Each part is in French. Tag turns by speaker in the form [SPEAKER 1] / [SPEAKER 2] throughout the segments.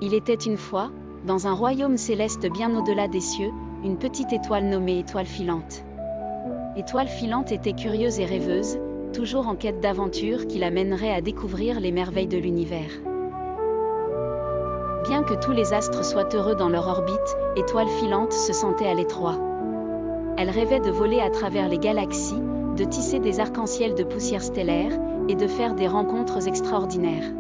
[SPEAKER 1] Il était une fois, dans un royaume céleste bien au-delà des cieux, une petite étoile nommée Étoile filante. Étoile filante était curieuse et rêveuse, toujours en quête d'aventure qui l'amènerait à découvrir les merveilles de l'univers. Bien que tous les astres soient heureux dans leur orbite, Étoile filante se sentait à l'étroit. Elle rêvait de voler à travers les galaxies, de tisser des arcs-en-ciel de poussière stellaire, et de faire des rencontres extraordinaires.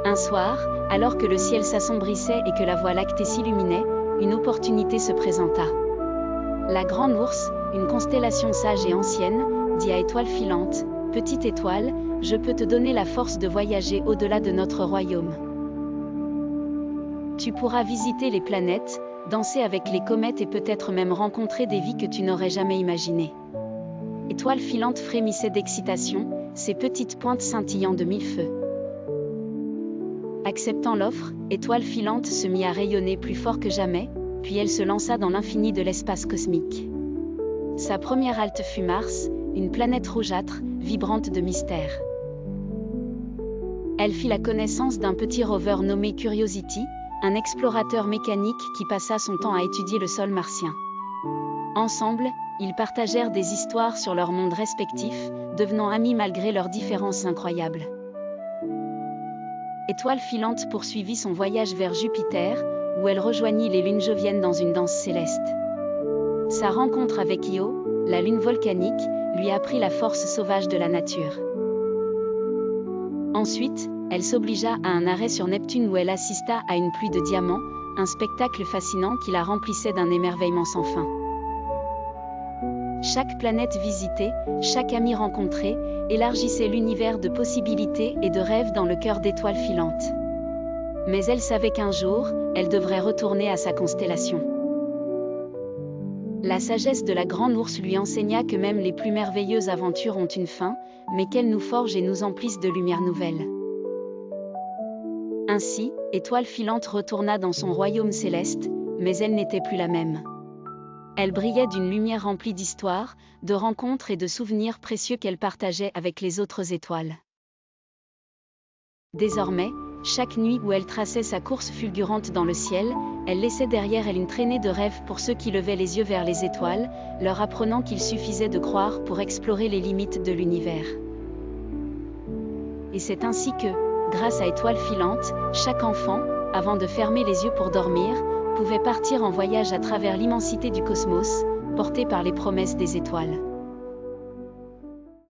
[SPEAKER 1] Un soir, alors que le ciel s'assombrissait et que la Voie lactée s'illuminait, une opportunité se présenta. La Grande Ourse, une constellation sage et ancienne, dit à Étoile filante, « Petite étoile, je peux te donner la force de voyager au-delà de notre royaume. Tu pourras visiter les planètes, danser avec les comètes et peut-être même rencontrer des vies que tu n'aurais jamais imaginées. » Étoile filante frémissait d'excitation, ses petites pointes scintillant de mille feux. Acceptant l'offre, Étoile filante se mit à rayonner plus fort que jamais, puis elle se lança dans l'infini de l'espace cosmique. Sa première halte fut Mars, une planète rougeâtre, vibrante de mystère. Elle fit la connaissance d'un petit rover nommé Curiosity, un explorateur mécanique qui passa son temps à étudier le sol martien. Ensemble, ils partagèrent des histoires sur leurs mondes respectifs, devenant amis malgré leurs différences incroyables. Étoile filante poursuivit son voyage vers Jupiter, où elle rejoignit les lunes joviennes dans une danse céleste. Sa rencontre avec Io, la lune volcanique, lui apprit la force sauvage de la nature. Ensuite, elle s'obligea à un arrêt sur Neptune où elle assista à une pluie de diamants, un spectacle fascinant qui la remplissait d'un émerveillement sans fin. Chaque planète visitée, chaque ami rencontré, élargissait l'univers de possibilités et de rêves dans le cœur d'Étoile filante. Mais elle savait qu'un jour, elle devrait retourner à sa constellation. La sagesse de la Grande Ourse lui enseigna que même les plus merveilleuses aventures ont une fin, mais qu'elles nous forgent et nous emplissent de lumières nouvelles. Ainsi, Étoile filante retourna dans son royaume céleste, mais elle n'était plus la même. Elle brillait d'une lumière remplie d'histoires, de rencontres et de souvenirs précieux qu'elle partageait avec les autres étoiles. Désormais, chaque nuit où elle traçait sa course fulgurante dans le ciel, elle laissait derrière elle une traînée de rêves pour ceux qui levaient les yeux vers les étoiles, leur apprenant qu'il suffisait de croire pour explorer les limites de l'univers. Et c'est ainsi que, grâce à Étoile filante, chaque enfant, avant de fermer les yeux pour dormir, pouvait partir en voyage à travers l'immensité du cosmos, porté par les promesses des étoiles.